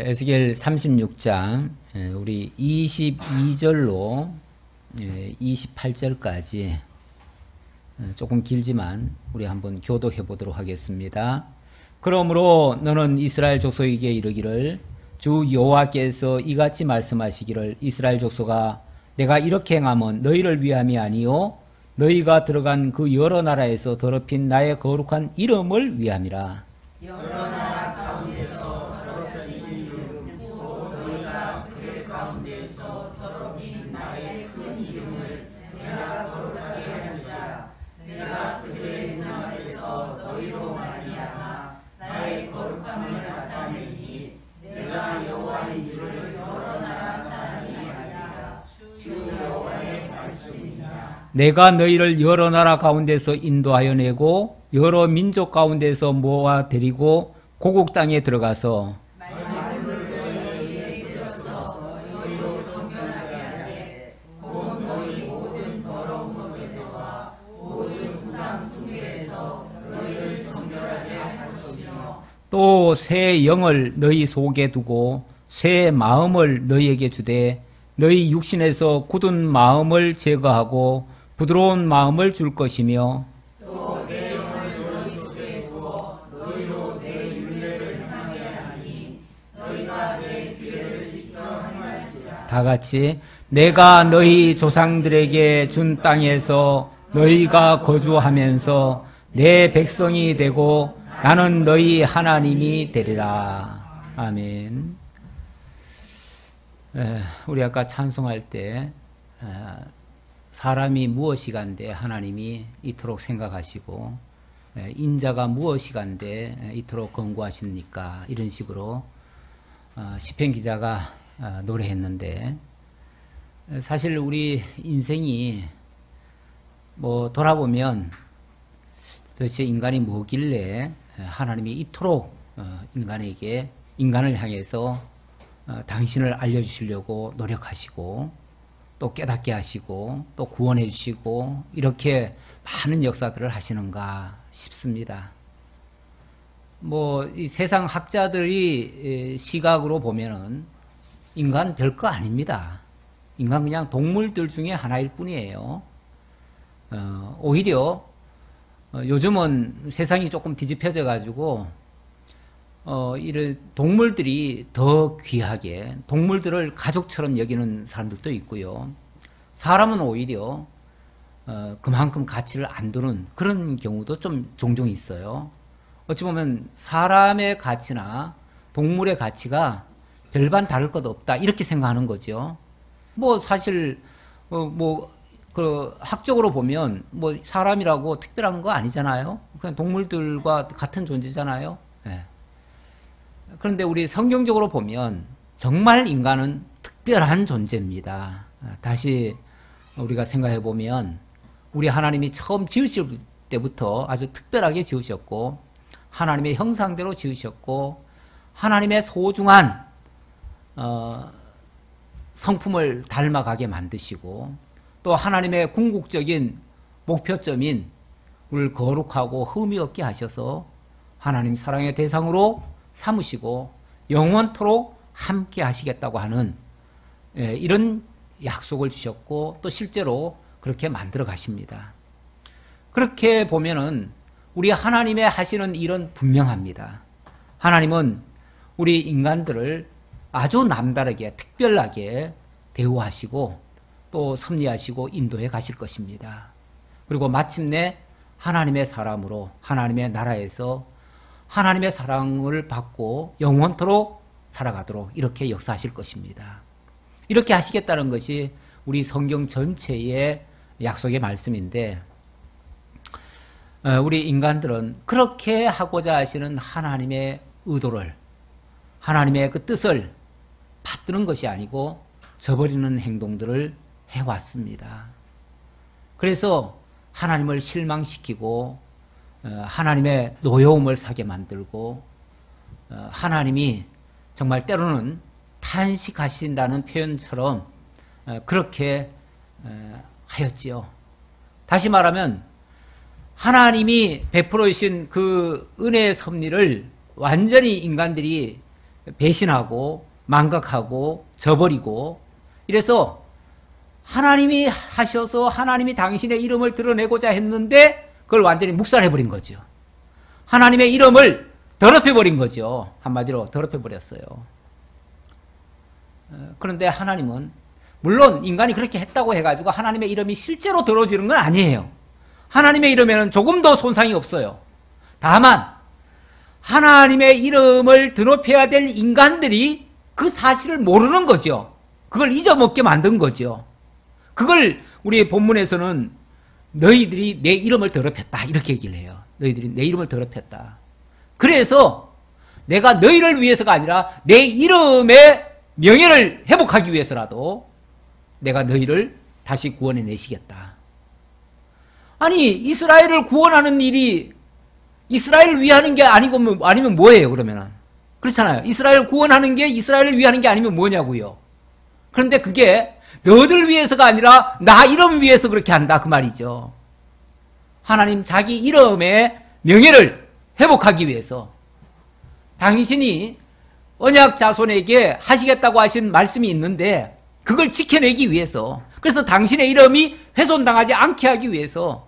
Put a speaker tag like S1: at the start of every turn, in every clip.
S1: 에스겔 36장 우리 22절로 28절까지 조금 길지만 우리 한번 교독해 보도록 하겠습니다. 그러므로 너는 이스라엘 족속에게 이르기를 주 여호와께서 이같이 말씀하시기를 이스라엘 족속아 내가 이렇게 행함은 너희를 위함이 아니요 너희가 들어간 그 여러 나라에서 더럽힌 나의 거룩한 이름을 위함이라.
S2: 여러 나라 가운데서 더럽혀진 이름도 너희가 그들 가운데서 더럽힌 나의 큰 이름을 내가 거룩하게 하리라. 내가 그들의 눈 앞에서 너희로 말미암아 나의 거룩함을 나타내니 내가 여호와인 줄을 여러 나라 사람이 알리라. 주 여호와의 말씀이니라.
S1: 내가 너희를 여러 나라 가운데서 인도하여 내고 여러 민족 가운데서 모아 데리고 고국 땅에 들어가서
S2: 말씀을 너희에게 뿌려서 너희로 정결하게 하되 곧 너희 모든 더러운 것에서와 모든 우상 숭배에서 너희를 정결하게 할 것이며
S1: 또 새 영을 너희 속에 두고 새 마음을 너희에게 주되 너희 육신에서 굳은 마음을 제거하고 부드러운 마음을 줄 것이며
S2: 또 내 영을 너희 속에 두어 너희로 내 율례를 행하게 하니 너희가 내 규례를 지켜 행할지라.
S1: 다 같이 내가 너희 조상들에게 준 땅에서 너희가 거주하면서 내 백성이 되고 나는 너희 하나님이 되리라. 아멘. 우리 아까 찬송할 때 사람이 무엇이간데 하나님이 이토록 생각하시고 인자가 무엇이간데 이토록 권고하십니까? 이런 식으로 시편 기자가 노래했는데 사실 우리 인생이 뭐 돌아보면 도대체 인간이 뭐길래 하나님이 이토록 인간을 향해서 당신을 알려주시려고 노력하시고 또 깨닫게 하시고 또 구원해 주시고 이렇게 많은 역사들을 하시는가 싶습니다. 뭐 이 세상 학자들이 시각으로 보면은 인간 별거 아닙니다. 인간 그냥 동물들 중에 하나일 뿐이에요. 오히려 요즘은 세상이 조금 뒤집혀져 가지고 이런 동물들이 더 귀하게 동물들을 가족처럼 여기는 사람들도 있고요. 사람은 오히려 그만큼 가치를 안 두는 그런 경우도 좀 종종 있어요. 어찌 보면 사람의 가치나 동물의 가치가 별반 다를 것 없다 이렇게 생각하는 거죠. 뭐 사실 그 학적으로 보면 뭐 사람이라고 특별한 거 아니잖아요. 그냥 동물들과 같은 존재잖아요. 네. 그런데 우리 성경적으로 보면 정말 인간은 특별한 존재입니다. 다시 우리가 생각해 보면 우리 하나님이 처음 지으실 때부터 아주 특별하게 지으셨고 하나님의 형상대로 지으셨고 하나님의 소중한 성품을 닮아가게 만드시고 또 하나님의 궁극적인 목표점인 우리를 거룩하고 흠이 없게 하셔서 하나님 사랑의 대상으로 삼으시고 영원토록 함께 하시겠다고 하는 이런 약속을 주셨고 또 실제로 그렇게 만들어 가십니다. 그렇게 보면은 우리 하나님의 하시는 일은 분명합니다. 하나님은 우리 인간들을 아주 남다르게 특별하게 대우하시고 또 섭리하시고 인도해 가실 것입니다. 그리고 마침내 하나님의 사람으로 하나님의 나라에서 하나님의 사랑을 받고 영원토록 살아가도록 이렇게 역사하실 것입니다. 이렇게 하시겠다는 것이 우리 성경 전체의 약속의 말씀인데 우리 인간들은 그렇게 하고자 하시는 하나님의 의도를 하나님의 그 뜻을 받드는 것이 아니고 저버리는 행동들을 해왔습니다. 그래서 하나님을 실망시키고 하나님의 노여움을 사게 만들고 하나님이 정말 때로는 탄식하신다는 표현처럼 그렇게 하였지요. 다시 말하면 하나님이 베풀어 주신 그 은혜의 섭리를 완전히 인간들이 배신하고 망각하고 저버리고, 이래서 하나님이 하셔서 하나님이 당신의 이름을 드러내고자 했는데 그걸 완전히 묵살해버린 거죠. 하나님의 이름을 더럽혀버린 거죠. 한마디로 더럽혀버렸어요. 그런데 하나님은 물론 인간이 그렇게 했다고 해가지고 하나님의 이름이 실제로 더러워지는 건 아니에요. 하나님의 이름에는 조금 더 손상이 없어요. 다만 하나님의 이름을 드높여야 될 인간들이 그 사실을 모르는 거죠. 그걸 잊어먹게 만든 거죠. 그걸 우리 본문에서는 너희들이 내 이름을 더럽혔다 이렇게 얘기를 해요. 너희들이 내 이름을 더럽혔다. 그래서 내가 너희를 위해서가 아니라 내 이름의 명예를 회복하기 위해서라도 내가 너희를 다시 구원해 내시겠다. 아니, 이스라엘을 구원하는 일이 이스라엘을 위하는 게 아니면 뭐예요, 그러면은? 그렇잖아요. 이스라엘을 구원하는 게 이스라엘을 위하는 게 아니면 뭐냐고요. 그런데 그게 너희들 위해서가 아니라 나 이름 위해서 그렇게 한다, 그 말이죠. 하나님 자기 이름의 명예를 회복하기 위해서 당신이 언약 자손에게 하시겠다고 하신 말씀이 있는데 그걸 지켜내기 위해서, 그래서 당신의 이름이 훼손당하지 않게 하기 위해서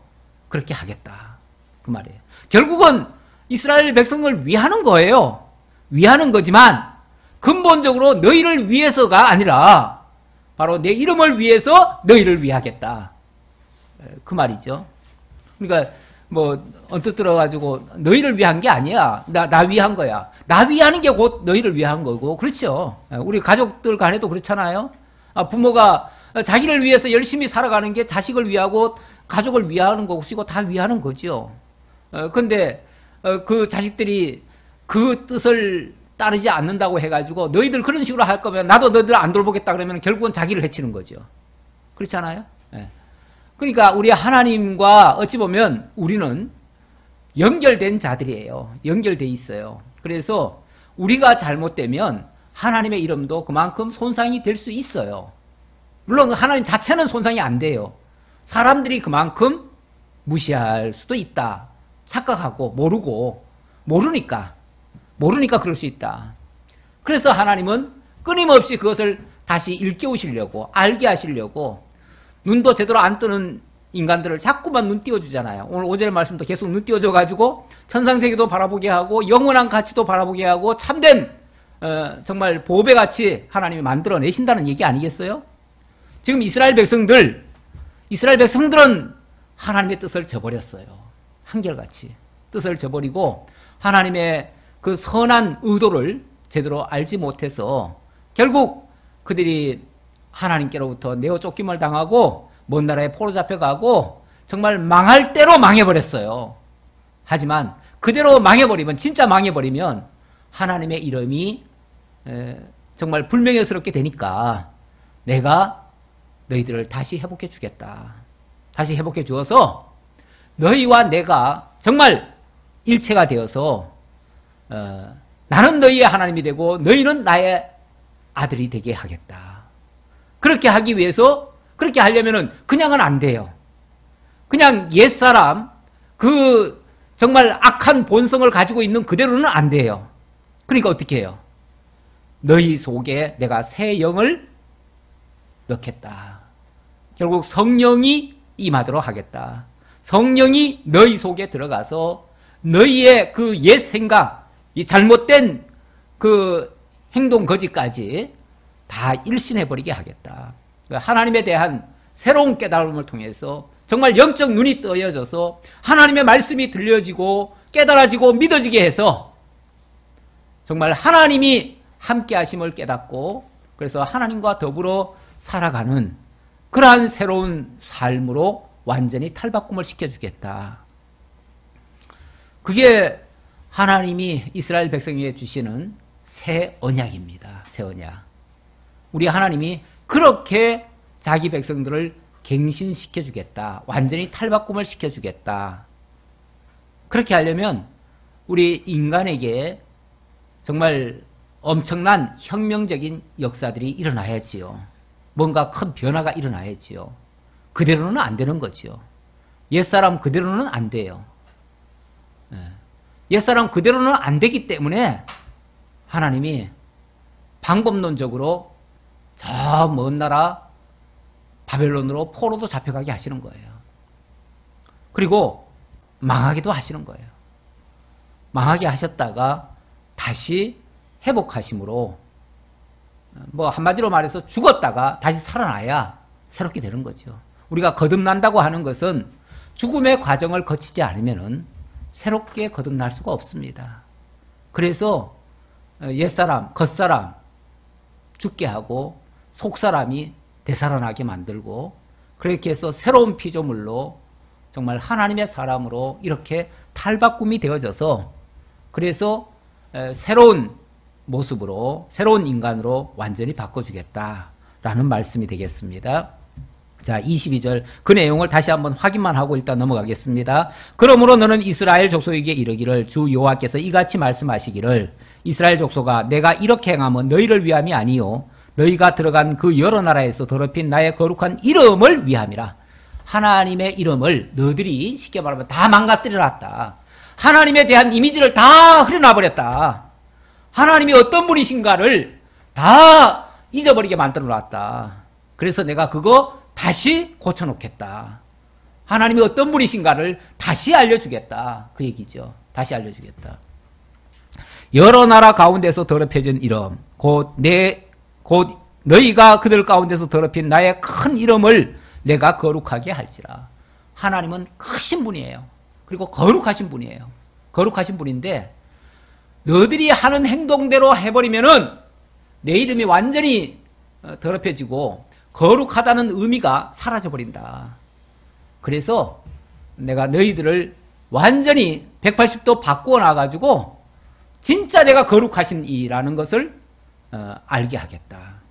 S1: 그렇게 하겠다, 그 말이에요. 결국은 이스라엘 백성을 위하는 거예요. 위하는 거지만 근본적으로 너희를 위해서가 아니라 바로 내 이름을 위해서 너희를 위하겠다, 그 말이죠. 그러니까 뭐 언뜻 들어가지고 너희를 위한 게 아니야. 나 위한 거야. 나 위하는 게 곧 너희를 위한 거고, 그렇죠. 우리 가족들 간에도 그렇잖아요. 부모가 자기를 위해서 열심히 살아가는 게 자식을 위하고 가족을 위하는 것이고 다 위하는 거죠. 근데 그 자식들이 그 뜻을 따르지 않는다고 해가지고 너희들 그런 식으로 할 거면 나도 너희들 안 돌보겠다 그러면 결국은 자기를 해치는 거죠. 그렇지 않아요? 그러니까 우리 하나님과 어찌 보면 우리는 연결된 자들이에요. 연결돼 있어요. 그래서 우리가 잘못되면 하나님의 이름도 그만큼 손상이 될 수 있어요. 물론 하나님 자체는 손상이 안 돼요. 사람들이 그만큼 무시할 수도 있다. 착각하고 모르니까 그럴 수 있다. 그래서 하나님은 끊임없이 그것을 다시 일깨우시려고, 알게 하시려고 눈도 제대로 안 뜨는 인간들을 자꾸만 눈 띄워주잖아요. 오늘 오전의 말씀도 계속 눈 띄워줘가지고 천상세계도 바라보게 하고 영원한 가치도 바라보게 하고 참된 정말 보배같이 하나님이 만들어내신다는 얘기 아니겠어요? 지금 이스라엘 백성들은 하나님의 뜻을 저버렸어요. 한결같이 뜻을 저버리고 하나님의 그 선한 의도를 제대로 알지 못해서 결국 그들이 하나님께로부터 내어 쫓김을 당하고 먼 나라에 포로 잡혀가고 정말 망할 대로 망해버렸어요. 하지만 그대로 망해버리면, 진짜 망해버리면 하나님의 이름이 정말 불명예스럽게 되니까 내가 너희들을 다시 회복해 주겠다. 다시 회복해 주어서 너희와 내가 정말 일체가 되어서 나는 너희의 하나님이 되고 너희는 나의 아들이 되게 하겠다. 그렇게 하기 위해서, 그렇게 하려면은 그냥은 안 돼요. 그냥 옛사람, 그 정말 악한 본성을 가지고 있는 그대로는 안 돼요. 그러니까 어떻게 해요? 너희 속에 내가 새 영을 넣겠다. 결국 성령이 임하도록 하겠다. 성령이 너희 속에 들어가서 너희의 그 옛 생각, 이 잘못된 그 행동 거지까지 다 일신해버리게 하겠다. 하나님에 대한 새로운 깨달음을 통해서 정말 영적 눈이 떠여져서 하나님의 말씀이 들려지고 깨달아지고 믿어지게 해서 정말 하나님이 함께 하심을 깨닫고 그래서 하나님과 더불어 살아가는 그러한 새로운 삶으로 완전히 탈바꿈을 시켜주겠다. 그게 하나님이 이스라엘 백성에게 주시는 새 언약입니다. 새 언약. 우리 하나님이 그렇게 자기 백성들을 갱신시켜주겠다. 완전히 탈바꿈을 시켜주겠다. 그렇게 하려면 우리 인간에게 정말 엄청난 혁명적인 역사들이 일어나야지요. 뭔가 큰 변화가 일어나야지요. 그대로는 안 되는 거죠. 옛사람 그대로는 안 돼요. 옛사람 그대로는 안 되기 때문에 하나님이 방법론적으로 저 먼 나라 바벨론으로 포로도 잡혀가게 하시는 거예요. 그리고 망하기도 하시는 거예요. 망하게 하셨다가 다시 회복하심으로 뭐 한마디로 말해서 죽었다가 다시 살아나야 새롭게 되는 거죠. 우리가 거듭난다고 하는 것은 죽음의 과정을 거치지 않으면은 새롭게 거듭날 수가 없습니다. 그래서 옛사람, 겉사람 죽게 하고 속사람이 되살아나게 만들고 그렇게 해서 새로운 피조물로 정말 하나님의 사람으로 이렇게 탈바꿈이 되어져서 그래서 새로운 모습으로 새로운 인간으로 완전히 바꿔주겠다라는 말씀이 되겠습니다. 자, 22절 그 내용을 다시 한번 확인만 하고 일단 넘어가겠습니다. 그러므로 너는 이스라엘 족속에게 이르기를 주 여호와께서 이같이 말씀하시기를 이스라엘 족속아 내가 이렇게 행함은 너희를 위함이 아니요 너희가 들어간 그 여러 나라에서 더럽힌 나의 거룩한 이름을 위함이라. 하나님의 이름을 너희들이 쉽게 말하면 다 망가뜨려놨다. 하나님에 대한 이미지를 다 흐려놔버렸다. 하나님이 어떤 분이신가를 다 잊어버리게 만들어놨다. 그래서 내가 그거 다시 고쳐놓겠다. 하나님이 어떤 분이신가를 다시 알려주겠다. 그 얘기죠. 다시 알려주겠다. 여러 나라 가운데서 더럽혀진 이름 곧 너희가 그들 가운데서 더럽힌 나의 큰 이름을 내가 거룩하게 할지라. 하나님은 크신 분이에요. 그리고 거룩하신 분이에요. 거룩하신 분인데 너희들이 하는 행동대로 해버리면은 내 이름이 완전히 더럽혀지고 거룩하다는 의미가 사라져버린다. 그래서 내가 너희들을 완전히 180도 바꾸어 놔가지고 진짜 내가 거룩하신 이라는 것을 알게 하겠다.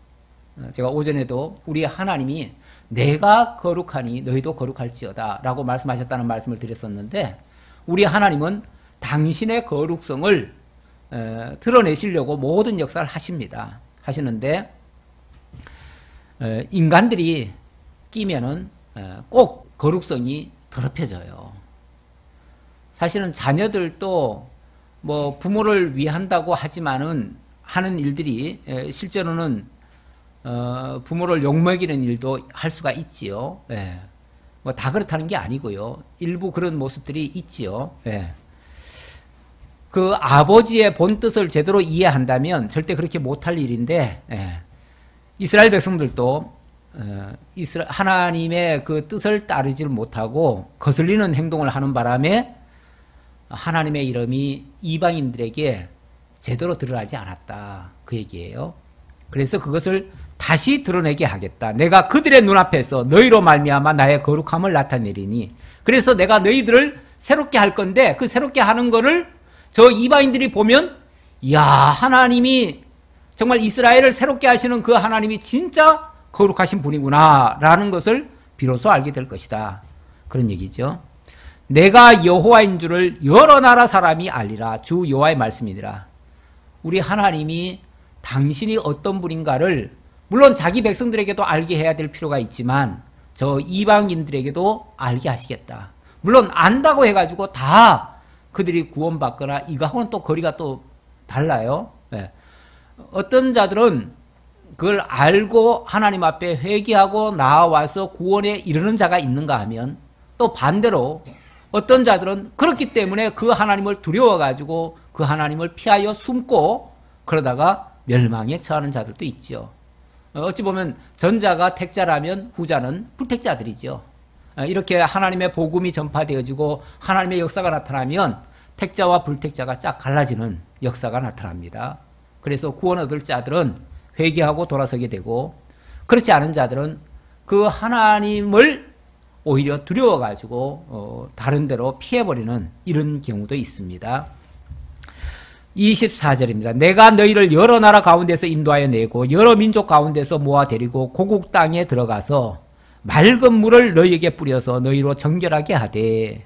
S1: 제가 오전에도 우리 하나님이 내가 거룩하니 너희도 거룩할지어다 라고 말씀하셨다는 말씀을 드렸었는데 우리 하나님은 당신의 거룩성을 드러내시려고 모든 역사를 하시는데 인간들이 끼면은 꼭 거룩성이 더럽혀져요. 사실은 자녀들도 뭐 부모를 위한다고 하지만은 하는 일들이 실제로는 부모를 욕먹이는 일도 할 수가 있지요. 뭐 다 그렇다는 게 아니고요. 일부 그런 모습들이 있지요. 그 아버지의 본 뜻을 제대로 이해한다면 절대 그렇게 못할 일인데 이스라엘 백성들도 하나님의 그 뜻을 따르지 못하고 거슬리는 행동을 하는 바람에 하나님의 이름이 이방인들에게 제대로 드러나지 않았다. 그 얘기예요. 그래서 그것을 다시 드러내게 하겠다. 내가 그들의 눈앞에서 너희로 말미암아 나의 거룩함을 나타내리니 그래서 내가 너희들을 새롭게 할 건데 그 새롭게 하는 거를 저 이방인들이 보면 이야 하나님이 정말 이스라엘을 새롭게 하시는 그 하나님이 진짜 거룩하신 분이구나 라는 것을 비로소 알게 될 것이다. 그런 얘기죠. 내가 여호와인 줄을 여러 나라 사람이 알리라. 주 여호와의 말씀이니라. 우리 하나님이 당신이 어떤 분인가를 물론 자기 백성들에게도 알게 해야 될 필요가 있지만 저 이방인들에게도 알게 하시겠다. 물론 안다고 해가지고 다 그들이 구원받거나 이거하고는 또 거리가 또 달라요. 어떤 자들은 그걸 알고 하나님 앞에 회개하고 나와서 구원에 이르는 자가 있는가 하면 또 반대로 어떤 자들은 그렇기 때문에 그 하나님을 두려워가지고 그 하나님을 피하여 숨고 그러다가 멸망에 처하는 자들도 있죠. 어찌 보면 전자가 택자라면 후자는 불택자들이죠. 이렇게 하나님의 복음이 전파되어지고 하나님의 역사가 나타나면 택자와 불택자가 쫙 갈라지는 역사가 나타납니다. 그래서 구원 얻을 자들은 회개하고 돌아서게 되고 그렇지 않은 자들은 그 하나님을 오히려 두려워가지고 다른 데로 피해버리는 이런 경우도 있습니다. 24절입니다. 내가 너희를 여러 나라 가운데서 인도하여 내고 여러 민족 가운데서 모아 데리고 고국 땅에 들어가서 맑은 물을 너희에게 뿌려서 너희로 정결하게 하되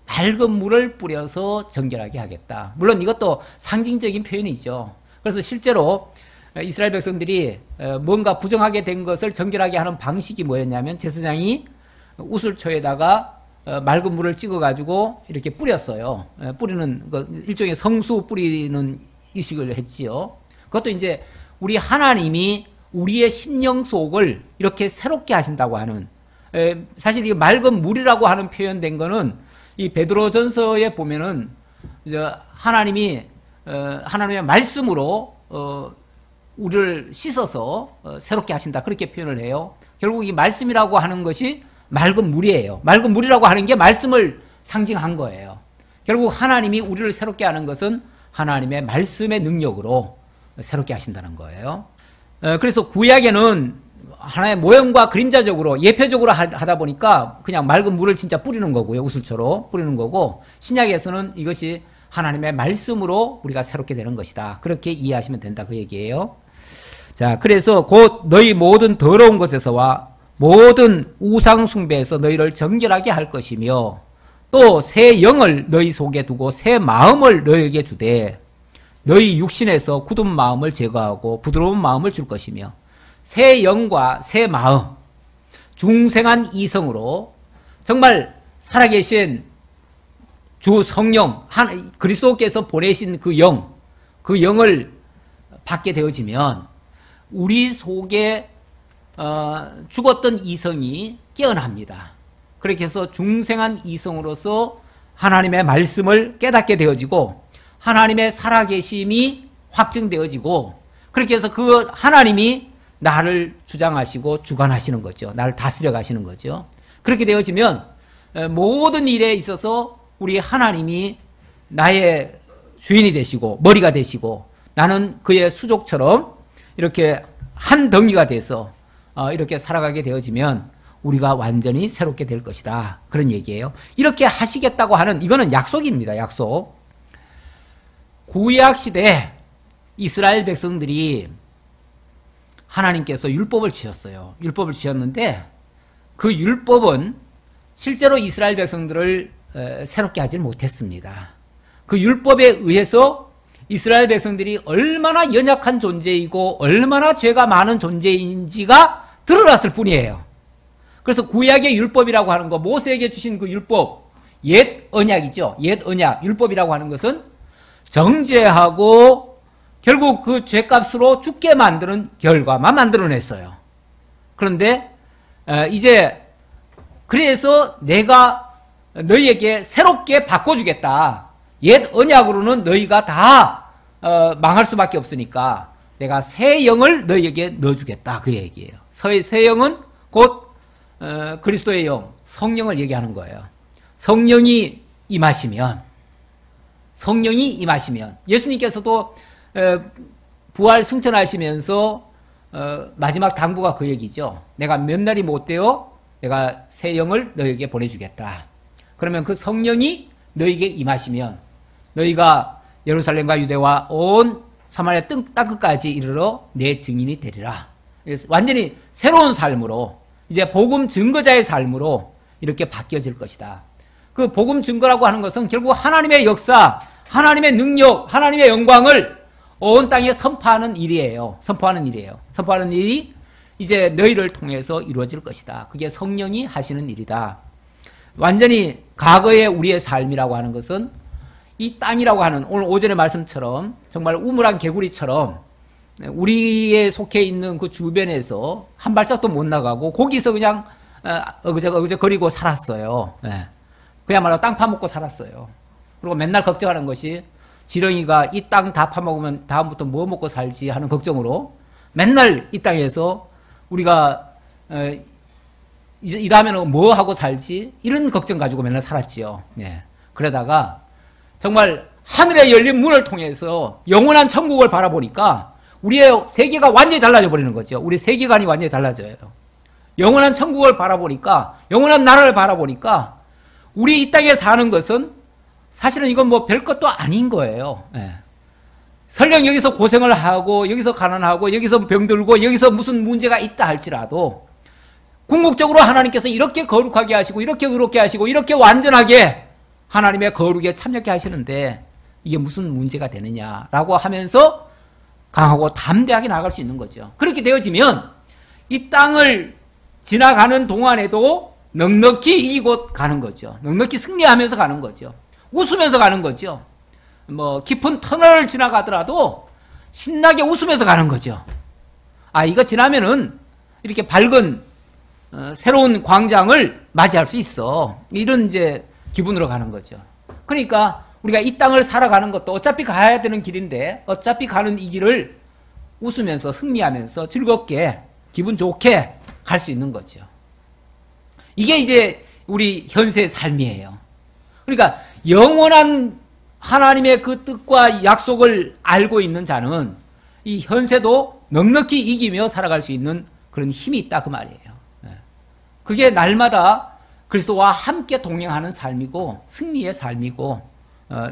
S1: 맑은 물을 뿌려서 정결하게 하겠다. 물론 이것도 상징적인 표현이죠. 그래서 실제로 이스라엘 백성들이 뭔가 부정하게 된 것을 정결하게 하는 방식이 뭐였냐면 제사장이 우슬초에다가 맑은 물을 찍어가지고 이렇게 뿌렸어요. 뿌리는 거 일종의 성수 뿌리는 이식을 했지요. 그것도 이제 우리 하나님이 우리의 심령 속을 이렇게 새롭게 하신다고 하는, 사실 이 맑은 물이라고 하는 표현된 거는 이 베드로전서에 보면은 하나님이 하나님의 말씀으로 우리를 씻어서 새롭게 하신다, 그렇게 표현을 해요. 결국 이 말씀이라고 하는 것이 맑은 물이에요. 맑은 물이라고 하는 게 말씀을 상징한 거예요. 결국 하나님이 우리를 새롭게 하는 것은 하나님의 말씀의 능력으로 새롭게 하신다는 거예요. 그래서 구약에는 하나의 모형과 그림자적으로 예표적으로 하다 보니까 그냥 맑은 물을 진짜 뿌리는 거고요. 우슬처럼 뿌리는 거고, 신약에서는 이것이 하나님의 말씀으로 우리가 새롭게 되는 것이다, 그렇게 이해하시면 된다, 그 얘기예요. 자, 그래서 곧 너희 모든 더러운 것에서와 모든 우상 숭배에서 너희를 정결하게 할 것이며 또 새 영을 너희 속에 두고 새 마음을 너희에게 주되 너희 육신에서 굳은 마음을 제거하고 부드러운 마음을 줄 것이며 새 영과 새 마음, 중생한 이성으로 정말 살아계신 주 성령, 그리스도께서 보내신 그 영을 받게 되어지면 우리 속에 죽었던 이성이 깨어납니다. 그렇게 해서 중생한 이성으로서 하나님의 말씀을 깨닫게 되어지고 하나님의 살아계심이 확증되어지고, 그렇게 해서 그 하나님이 나를 주장하시고 주관하시는 거죠. 나를 다스려 가시는 거죠. 그렇게 되어지면 모든 일에 있어서 우리 하나님이 나의 주인이 되시고 머리가 되시고 나는 그의 수족처럼 이렇게 한 덩이가 돼서 이렇게 살아가게 되어지면 우리가 완전히 새롭게 될 것이다, 그런 얘기예요. 이렇게 하시겠다고 하는, 이거는 약속입니다. 약속. 구약 시대 이스라엘 백성들이 하나님께서 율법을 주셨어요. 율법을 주셨는데 그 율법은 실제로 이스라엘 백성들을 새롭게 하지 못했습니다. 그 율법에 의해서 이스라엘 백성들이 얼마나 연약한 존재이고 얼마나 죄가 많은 존재인지가 드러났을 뿐이에요. 그래서 구약의 율법이라고 하는 거, 모세에게 주신 그 율법, 옛 언약이죠. 옛 언약, 율법이라고 하는 것은 정죄하고 결국 그 죄값으로 죽게 만드는 결과만 만들어냈어요. 그런데 이제 그래서 내가 너희에게 새롭게 바꿔주겠다. 옛 언약으로는 너희가 다 망할 수밖에 없으니까 내가 새 영을 너희에게 넣어주겠다, 그 얘기예요. 새 영은 곧 그리스도의 영, 성령을 얘기하는 거예요. 성령이 임하시면 예수님께서도 부활 승천하시면서 마지막 당부가 그 얘기죠. 내가 몇 날이 못 되어 내가 새 영을 너희에게 보내주겠다. 그러면 그 성령이 너희에게 임하시면 너희가 예루살렘과 유대와 온 사마리아 땅끝까지 이르러 내 증인이 되리라. 그래서 완전히 새로운 삶으로, 이제 복음 증거자의 삶으로 이렇게 바뀌어질 것이다. 그 복음 증거라고 하는 것은 결국 하나님의 역사, 하나님의 능력, 하나님의 영광을 온 땅에 선포하는 일이에요. 선포하는 일이 이제 너희를 통해서 이루어질 것이다. 그게 성령이 하시는 일이다. 완전히 과거의 우리의 삶이라고 하는 것은 이 땅이라고 하는, 오늘 오전의 말씀처럼 정말 우물한 개구리처럼 우리에 속해 있는 그 주변에서 한 발짝도 못 나가고 거기서 그냥 어그저거리고 살았어요. 그야말로 땅 파먹고 살았어요. 그리고 맨날 걱정하는 것이 지렁이가 이 땅 다 파먹으면 다음부터 뭐 먹고 살지 하는 걱정으로 맨날 이 땅에서 우리가 이제 이 다음에는 뭐 하고 살지, 이런 걱정 가지고 맨날 살았지요. 그러다가 정말 하늘에 열린 문을 통해서 영원한 천국을 바라보니까 우리의 세계가 완전히 달라져 버리는 거죠. 우리 세계관이 완전히 달라져요. 영원한 천국을 바라보니까, 영원한 나라를 바라보니까 우리 이 땅에 사는 것은 사실은 이건 뭐 별것도 아닌 거예요. 설령 여기서 고생을 하고 여기서 가난하고 여기서 병들고 여기서 무슨 문제가 있다 할지라도 궁극적으로 하나님께서 이렇게 거룩하게 하시고 이렇게 의롭게 하시고 이렇게 완전하게 하나님의 거룩에 참여케 하시는데 이게 무슨 문제가 되느냐라고 하면서 강하고 담대하게 나아갈 수 있는 거죠. 그렇게 되어지면 이 땅을 지나가는 동안에도 넉넉히 이기고 가는 거죠. 넉넉히 승리하면서 가는 거죠. 웃으면서 가는 거죠. 뭐 깊은 터널을 지나가더라도 신나게 웃으면서 가는 거죠. 아, 이거 지나면은 이렇게 밝은 새로운 광장을 맞이할 수 있어. 이런 이제 기분으로 가는 거죠. 그러니까 우리가 이 땅을 살아가는 것도 어차피 가야 되는 길인데 어차피 가는 이 길을 웃으면서 승리하면서 즐겁게 기분 좋게 갈 수 있는 거죠. 이게 이제 우리 현세의 삶이에요. 그러니까 영원한 하나님의 그 뜻과 약속을 알고 있는 자는 이 현세도 넉넉히 이기며 살아갈 수 있는 그런 힘이 있다 그 말이에요. 그게 날마다 그리스도와 함께 동행하는 삶이고 승리의 삶이고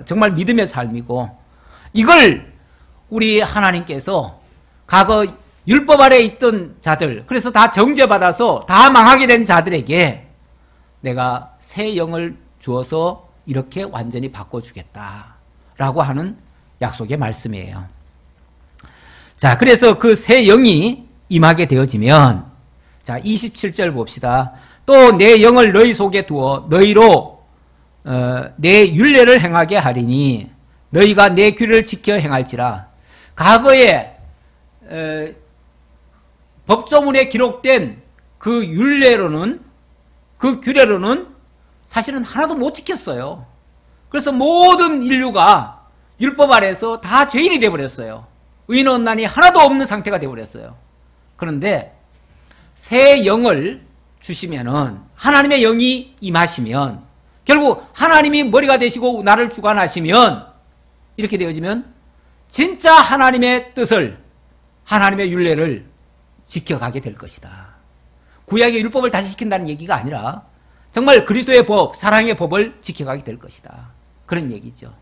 S1: 정말 믿음의 삶이고, 이걸 우리 하나님께서 과거 율법 아래에 있던 자들, 그래서 다 정죄받아서 다 망하게 된 자들에게 내가 새 영을 주어서 이렇게 완전히 바꿔주겠다라고 하는 약속의 말씀이에요. 자, 그래서 그 새 영이 임하게 되어지면, 자, 27절 봅시다. 또 내 영을 너희 속에 두어 너희로 내 율례를 행하게 하리니 너희가 내 규례를 지켜 행할지라. 과거에 법조문에 기록된 그 율례로는, 그 규례로는 사실은 하나도 못 지켰어요. 그래서 모든 인류가 율법 아래에서 다 죄인이 되어버렸어요. 의인원난이 하나도 없는 상태가 되어버렸어요. 그런데 새 영을 주시면은, 하나님의 영이 임하시면, 결국 하나님이 머리가 되시고 나를 주관하시면, 이렇게 되어지면 진짜 하나님의 뜻을, 하나님의 율례를 지켜가게 될 것이다. 구약의 율법을 다시 지킨다는 얘기가 아니라 정말 그리스도의 법, 사랑의 법을 지켜가게 될 것이다. 그런 얘기죠.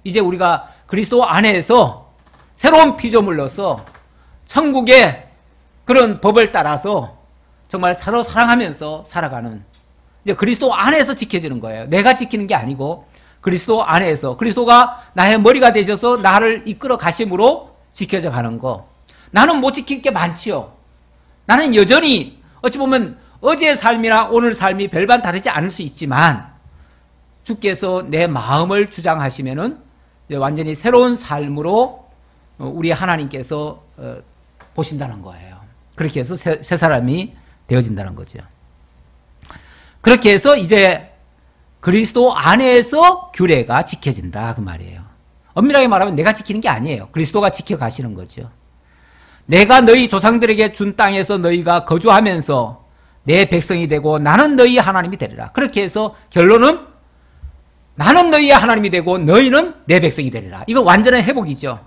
S1: 이제 우리가 그리스도 안에서 새로운 피조물로서 천국의 그런 법을 따라서 정말 서로 사랑하면서 살아가는, 이제 그리스도 안에서 지켜지는 거예요. 내가 지키는 게 아니고 그리스도 안에서, 그리스도가 나의 머리가 되셔서 나를 이끌어 가심으로 지켜져 가는 거. 나는 못 지킬 게 많지요. 나는 여전히 어찌 보면 어제의 삶이나 오늘 삶이 별반 다르지 않을 수 있지만 주께서 내 마음을 주장하시면은 완전히 새로운 삶으로 우리 하나님께서 보신다는 거예요. 그렇게 해서 새 사람이 되어진다는 거죠. 그렇게 해서 이제 그리스도 안에서 규례가 지켜진다 그 말이에요. 엄밀하게 말하면 내가 지키는 게 아니에요. 그리스도가 지켜가시는 거죠. 내가 너희 조상들에게 준 땅에서 너희가 거주하면서 내 백성이 되고 나는 너희 하나님이 되리라. 그렇게 해서 결론은 나는 너희의 하나님이 되고 너희는 내 백성이 되리라. 이거 완전한 회복이죠.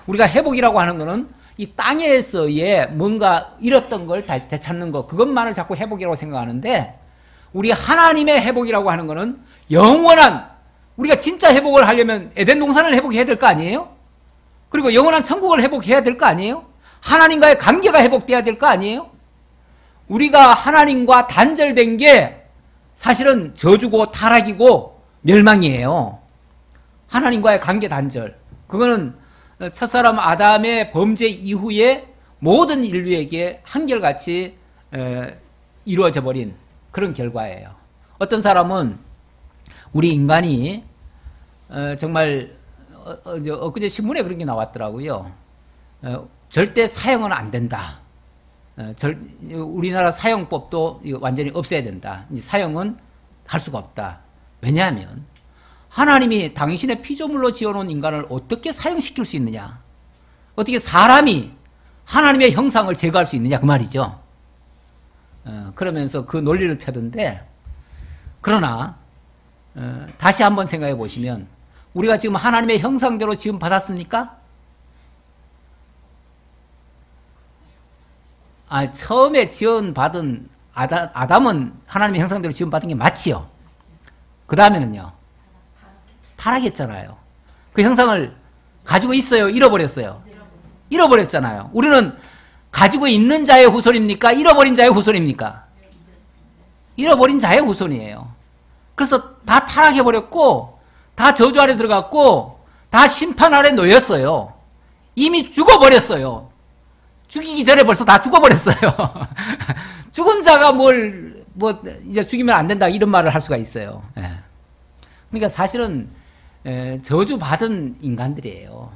S1: 우리가 회복이라고 하는 거는 이 땅에서의 뭔가 잃었던 걸 되찾는 것, 그것만을 자꾸 회복이라고 생각하는데, 우리 하나님의 회복이라고 하는 거는 영원한, 우리가 진짜 회복을 하려면 에덴 동산을 회복해야 될 거 아니에요? 그리고 영원한 천국을 회복해야 될 거 아니에요? 하나님과의 관계가 회복돼야 될 거 아니에요? 우리가 하나님과 단절된 게 사실은 저주고 타락이고 멸망이에요. 하나님과의 관계 단절. 그거는 첫사람 아담의 범죄 이후에 모든 인류에게 한결같이 이루어져 버린 그런 결과예요. 어떤 사람은 우리 인간이 정말 엊그제 신문에 그런 게 나왔더라고요. 절대 사형은 안 된다. 우리나라 사형법도 완전히 없애야 된다. 사형은 할 수가 없다. 왜냐하면 하나님이 당신의 피조물로 지어놓은 인간을 어떻게 사형시킬 수 있느냐? 어떻게 사람이 하나님의 형상을 제거할 수 있느냐? 그 말이죠. 그러면서 그 논리를 펴던데, 그러나 다시 한번 생각해 보시면 우리가 지금 하나님의 형상대로 지금 받았습니까? 처음에 지원받은 아담은 하나님의 형상대로 지원받은 게 맞지요. 그 다음에는요, 타락했잖아요. 그 형상을 가지고 있어요? 잃어버렸어요? 잃어버렸잖아요. 우리는 가지고 있는 자의 후손입니까? 잃어버린 자의 후손입니까? 잃어버린 자의 후손이에요. 그래서 다 타락해버렸고, 다 저주 아래 들어갔고, 다 심판 아래 놓였어요. 이미 죽어버렸어요. 죽이기 전에 벌써 다 죽어버렸어요. 죽은 자가 이제 죽이면 안 된다, 이런 말을 할 수가 있어요. 그러니까 사실은 저주받은 인간들이에요.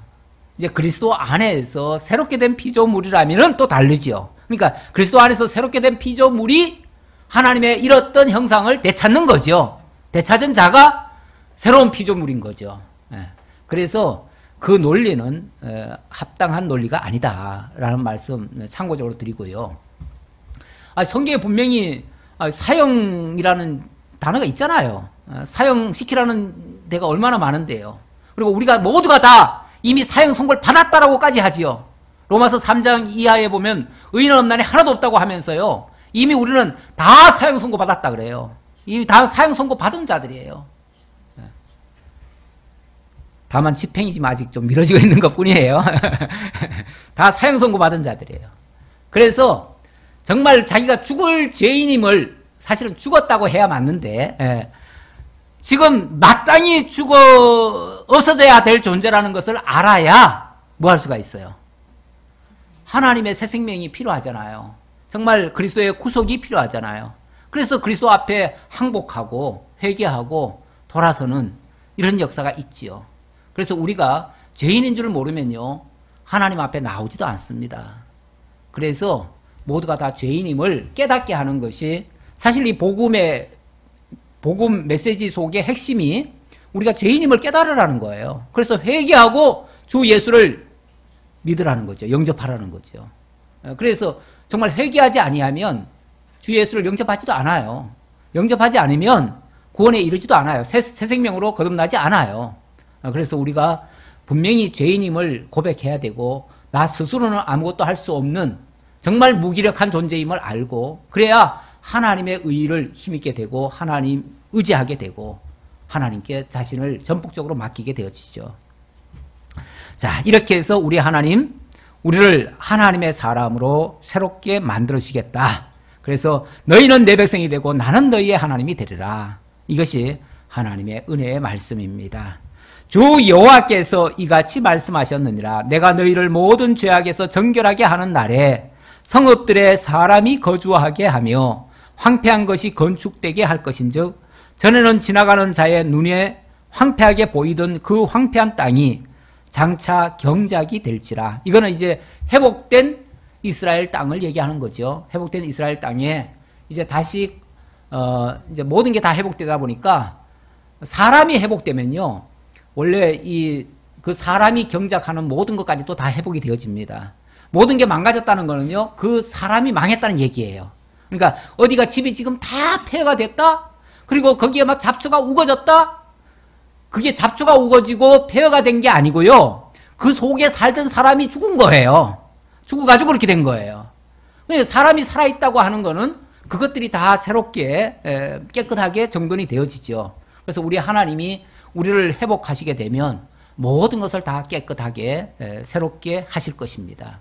S1: 이제 그리스도 안에서 새롭게 된 피조물이라면은 또 다르지요. 그러니까 그리스도 안에서 새롭게 된 피조물이 하나님의 잃었던 형상을 되찾는 거죠. 되찾은 자가 새로운 피조물인 거죠. 그래서 그 논리는 합당한 논리가 아니다라는 말씀 참고적으로 드리고요. 성경에 분명히 사형이라는 단어가 있잖아요. 사형시키라는 데가 얼마나 많은데요. 그리고 우리가 모두가 다 이미 사형 선고를 받았다라고까지 하지요. 로마서 3장 이하에 보면 의인은 없나니 하나도 없다고 하면서요. 이미 우리는 다 사형 선고 받았다 그래요. 이미 다 사형 선고 받은 자들이에요. 다만 집행이 지금 아직 좀 미뤄지고 있는 것 뿐이에요. 다 사형 선고 받은 자들이에요. 그래서 정말 자기가 죽을 죄인임을 사실은 죽었다고 해야 맞는데 지금 마땅히 없어져야 될 존재라는 것을 알아야 뭐 할 수가 있어요. 하나님의 새 생명이 필요하잖아요. 정말 그리스도의 구속이 필요하잖아요. 그래서 그리스도 앞에 항복하고 회개하고 돌아서는 이런 역사가 있지요. 그래서 우리가 죄인인 줄 모르면요 하나님 앞에 나오지도 않습니다. 그래서 모두가 다 죄인임을 깨닫게 하는 것이 사실 이 복음 메시지 속의 핵심이 우리가 죄인임을 깨달으라는 거예요. 그래서 회개하고 주 예수를 믿으라는 거죠. 영접하라는 거죠. 그래서 정말 회개하지 아니하면 주 예수를 영접하지도 않아요. 영접하지 않으면 구원에 이르지도 않아요. 새 생명으로 거듭나지 않아요. 그래서 우리가 분명히 죄인임을 고백해야 되고 나 스스로는 아무것도 할 수 없는 정말 무기력한 존재임을 알고 그래야 하나님의 의를 힘있게 되고 하나님 의지하게 되고 하나님께 자신을 전폭적으로 맡기게 되어지죠. 자, 이렇게 해서 우리 하나님, 우리를 하나님의 사람으로 새롭게 만들어주시겠다. 그래서 너희는 내 백성이 되고 나는 너희의 하나님이 되리라. 이것이 하나님의 은혜의 말씀입니다. 주 여호와께서 이같이 말씀하셨느니라. 내가 너희를 모든 죄악에서 정결하게 하는 날에 성읍들에 사람이 거주하게 하며 황폐한 것이 건축되게 할 것인즉 전에는 지나가는 자의 눈에 황폐하게 보이던 그 황폐한 땅이 장차 경작이 될지라. 이거는 이제 회복된 이스라엘 땅을 얘기하는 거죠. 회복된 이스라엘 땅에 이제 다시 이제 모든 게 다 회복되다 보니까 사람이 회복되면요 원래 그 사람이 경작하는 모든 것까지 또 다 회복이 되어집니다. 모든 게 망가졌다는 거는요 그 사람이 망했다는 얘기예요. 그러니까 어디가 집이 지금 다 폐허가 됐다. 그리고 거기에 막 잡초가 우거졌다. 그게 잡초가 우거지고 폐허가 된 게 아니고요. 그 속에 살던 사람이 죽은 거예요. 죽어가지고 그렇게 된 거예요. 사람이 살아있다고 하는 거는 그것들이 다 새롭게 깨끗하게 정돈이 되어지죠. 그래서 우리 하나님이 우리를 회복하시게 되면 모든 것을 다 깨끗하게 새롭게 하실 것입니다.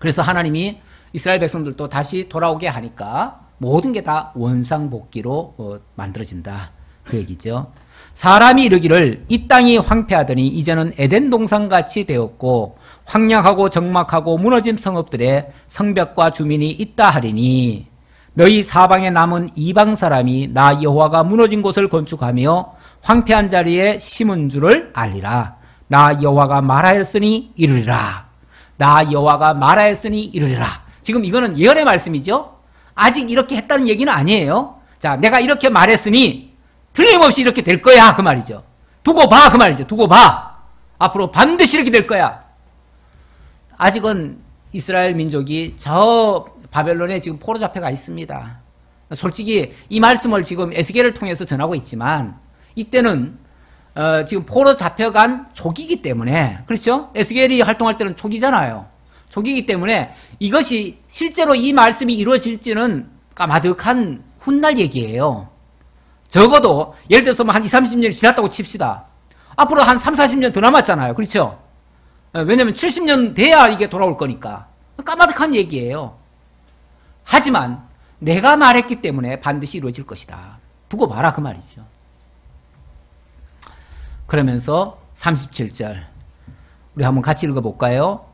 S1: 그래서 하나님이 이스라엘 백성들도 다시 돌아오게 하니까 모든 게 다 원상복귀로 만들어진다. 그 얘기죠. 사람이 이르기를 이 땅이 황폐하더니 이제는 에덴 동산같이 되었고 황량하고 적막하고 무너진 성읍들에 성벽과 주민이 있다 하리니 너희 사방에 남은 이방 사람이 나 여호와가 무너진 곳을 건축하며 황폐한 자리에 심은 줄을 알리라. 나 여호와가 말하였으니 이르리라. 나 여호와가 말하였으니 이르리라. 지금 이거는 예언의 말씀이죠. 아직 이렇게 했다는 얘기는 아니에요. 자, 내가 이렇게 말했으니 틀림없이 이렇게 될 거야 그 말이죠. 두고 봐 그 말이죠. 두고 봐. 앞으로 반드시 이렇게 될 거야. 아직은 이스라엘 민족이 저 바벨론에 지금 포로 잡혀가 있습니다. 솔직히 이 말씀을 지금 에스겔을 통해서 전하고 있지만 이때는 지금 포로 잡혀간 초기이기 때문에 그렇죠? 에스겔이 활동할 때는 초기잖아요. 초기이기 때문에 이것이 실제로 이 말씀이 이루어질지는 까마득한 훗날 얘기예요. 적어도 예를 들어서 한 20, 30년이 지났다고 칩시다. 앞으로 한 3, 40년 더 남았잖아요. 그렇죠? 왜냐하면 70년 돼야 이게 돌아올 거니까. 까마득한 얘기예요. 하지만 내가 말했기 때문에 반드시 이루어질 것이다. 두고 봐라 그 말이죠. 그러면서 37절 우리 한번 같이 읽어볼까요?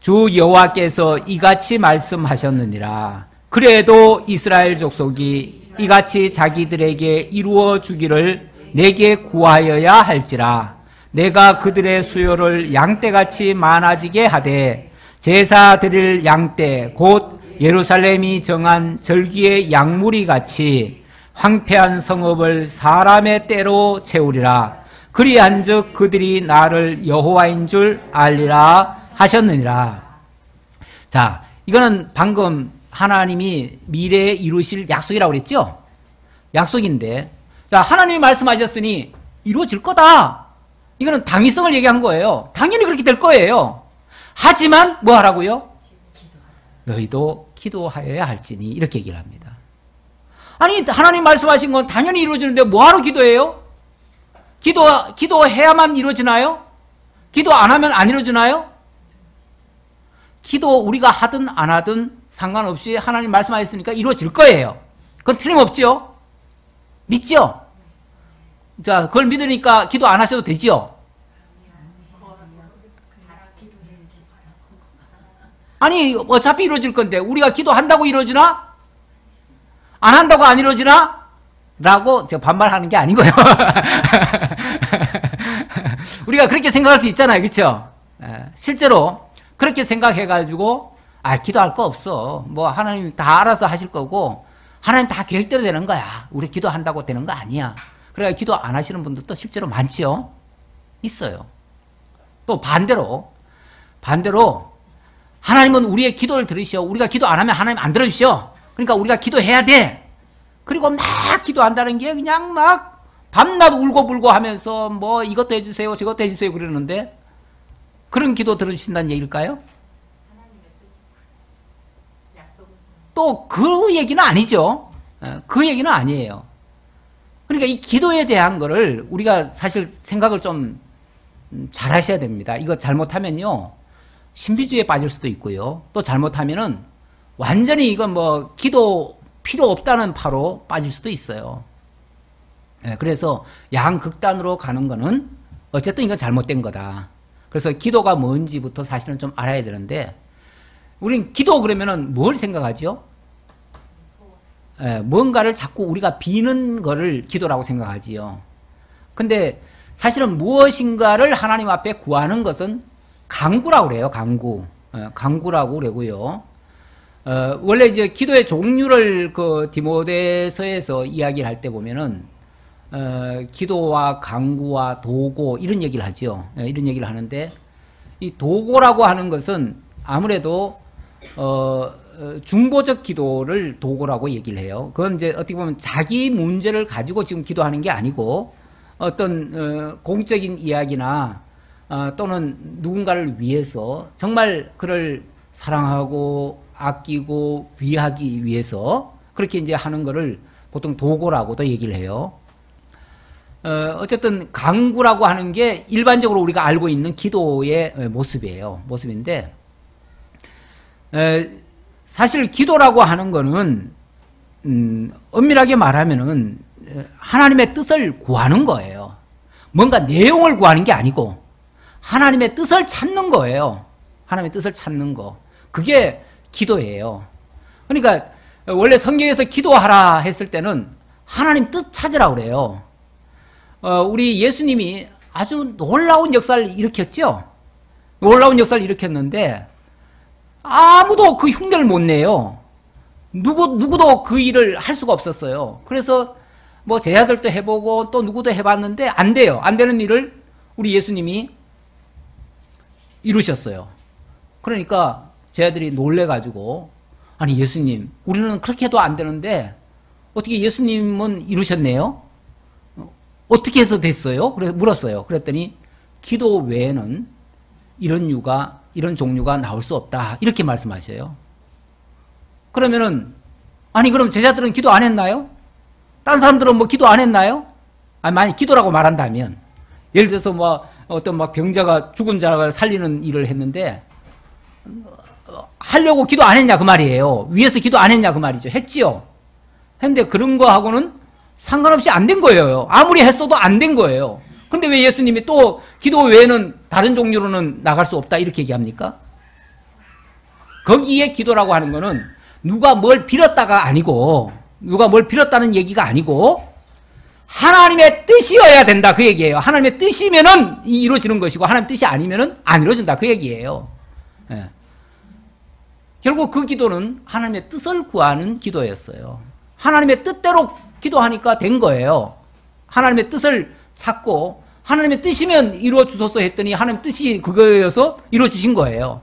S1: 주 여호와께서 이같이 말씀하셨느니라. 그래도 이스라엘 족속이 이같이 자기들에게 이루어 주기를 내게 구하여야 할지라. 내가 그들의 수요를 양떼같이 많아지게 하되 제사 드릴 양떼 곧 예루살렘이 정한 절기의 양무리 같이 황폐한 성읍을 사람의 때로 채우리라. 그리한즉 그들이 나를 여호와인 줄 알리라 하셨느니라. 자, 이거는 방금 하나님이 미래에 이루실 약속이라고 그랬죠? 약속인데, 자, 하나님이 말씀하셨으니 이루어질 거다. 이거는 당위성을 얘기한 거예요. 당연히 그렇게 될 거예요. 하지만 뭐 하라고요? 너희도 기도하여야 할지니, 이렇게 얘기를 합니다. 아니, 하나님 말씀하신 건 당연히 이루어지는데 뭐하러 기도해요? 기도해야만 이루어지나요? 기도 안 하면 안 이루어지나요? 기도 우리가 하든 안 하든 상관없이 하나님 말씀하셨으니까 이루어질 거예요. 그건 틀림없죠? 믿죠? 자, 그걸 믿으니까 기도 안 하셔도 되죠? 아니, 어차피 이루어질 건데 우리가 기도한다고 이루어지나? 안 한다고 안 이루어지나? 라고 제가 반발하는 게 아니고요. 우리가 그렇게 생각할 수 있잖아요. 그렇죠? 실제로 그렇게 생각해가지고 기도할 거 없어. 뭐 하나님 다 알아서 하실 거고 하나님 다 계획대로 되는 거야. 우리 기도한다고 되는 거 아니야. 그래야 기도 안 하시는 분들도 실제로 많지요. 있어요. 또 반대로 하나님은 우리의 기도를 들으시오. 우리가 기도 안 하면 하나님 안 들어주시오. 그러니까 우리가 기도해야 돼. 그리고 막 기도한다는 게 그냥 막 밤낮 울고불고 하면서 뭐 이것도 해주세요 저것도 해주세요 그러는데 그런 기도 들어주신다는 얘기일까요? 또 그 얘기는 아니죠. 그 얘기는 아니에요. 그러니까 이 기도에 대한 거를 우리가 사실 생각을 좀 잘 하셔야 됩니다. 이거 잘못하면요 신비주의에 빠질 수도 있고요. 또 잘못하면은 완전히 이건 뭐 기도 필요 없다는 파로 빠질 수도 있어요. 그래서 양극단으로 가는 거는 어쨌든 이건 잘못된 거다. 그래서 기도가 뭔지부터 사실은 좀 알아야 되는데 우린 기도 그러면은 뭘 생각하죠? 뭔가를 자꾸 우리가 비는 거를 기도라고 생각하지요. 근데 사실은 무엇인가를 하나님 앞에 구하는 것은 간구라고 그래요. 간구라고 그러고요. 원래 이제 기도의 종류를 그 디모데서에서 이야기를 할 때 보면은 기도와 간구와 도고 이런 얘기를 하죠. 이런 얘기를 하는데 이 도고라고 하는 것은 아무래도 중보적 기도를 도고라고 얘기를 해요. 그건 이제 어떻게 보면 자기 문제를 가지고 지금 기도하는 게 아니고 어떤 공적인 이야기나 또는 누군가를 위해서 정말 그를 사랑하고 아끼고 위하기 위해서 그렇게 이제 하는 거를 보통 도고라고도 얘기를 해요. 어쨌든 간구라고 하는 게 일반적으로 우리가 알고 있는 기도의 모습인데 사실 기도라고 하는 거는 엄밀하게 말하면은 하나님의 뜻을 구하는 거예요. 뭔가 내용을 구하는 게 아니고 하나님의 뜻을 찾는 거예요. 하나님의 뜻을 찾는 거. 그게 기도예요. 그러니까 원래 성경에서 기도하라 했을 때는 하나님 뜻 찾으라고 그래요. 우리 예수님이 아주 놀라운 역사를 일으켰죠. 놀라운 역사를 일으켰는데 아무도 그 흉내를 못 내요. 누구도 그 일을 할 수가 없었어요. 그래서 뭐 제자들도 해보고 또 누구도 해봤는데 안 돼요. 안 되는 일을 우리 예수님이 이루셨어요. 그러니까 제자들이 놀래가지고 아니 예수님 우리는 그렇게 해도 안 되는데 어떻게 예수님은 이루셨네요? 어떻게 해서 됐어요? 그래서 물었어요. 그랬더니 기도 외에는 이런 종류가 나올 수 없다. 이렇게 말씀하셔요. 그러면은 아니 그럼 제자들은 기도 안 했나요? 딴 사람들은 뭐 기도 안 했나요? 아니 만약 기도라고 말한다면 예를 들어서 뭐 어떤 막 병자가 죽은 자가 살리는 일을 했는데 하려고 기도 안 했냐 그 말이에요. 위에서 기도 안 했냐 그 말이죠. 했지요. 했는데 그런 거하고는 상관없이 안 된 거예요. 아무리 했어도 안 된 거예요. 근데 왜 예수님이 또 기도 외에는 다른 종류로는 나갈 수 없다 이렇게 얘기합니까? 거기에 기도라고 하는 거는 누가 뭘 빌었다가 아니고 누가 뭘 빌었다는 얘기가 아니고 하나님의 뜻이어야 된다 그 얘기예요. 하나님의 뜻이면은 이루어지는 것이고 하나님 뜻이 아니면은 안 이루어진다 그 얘기예요. 예. 결국 그 기도는 하나님의 뜻을 구하는 기도였어요. 하나님의 뜻대로 기도하니까 된 거예요. 하나님의 뜻을 찾고 하나님의 뜻이면 이루어 주소서 했더니 하나님 뜻이 그거여서 이루어 주신 거예요.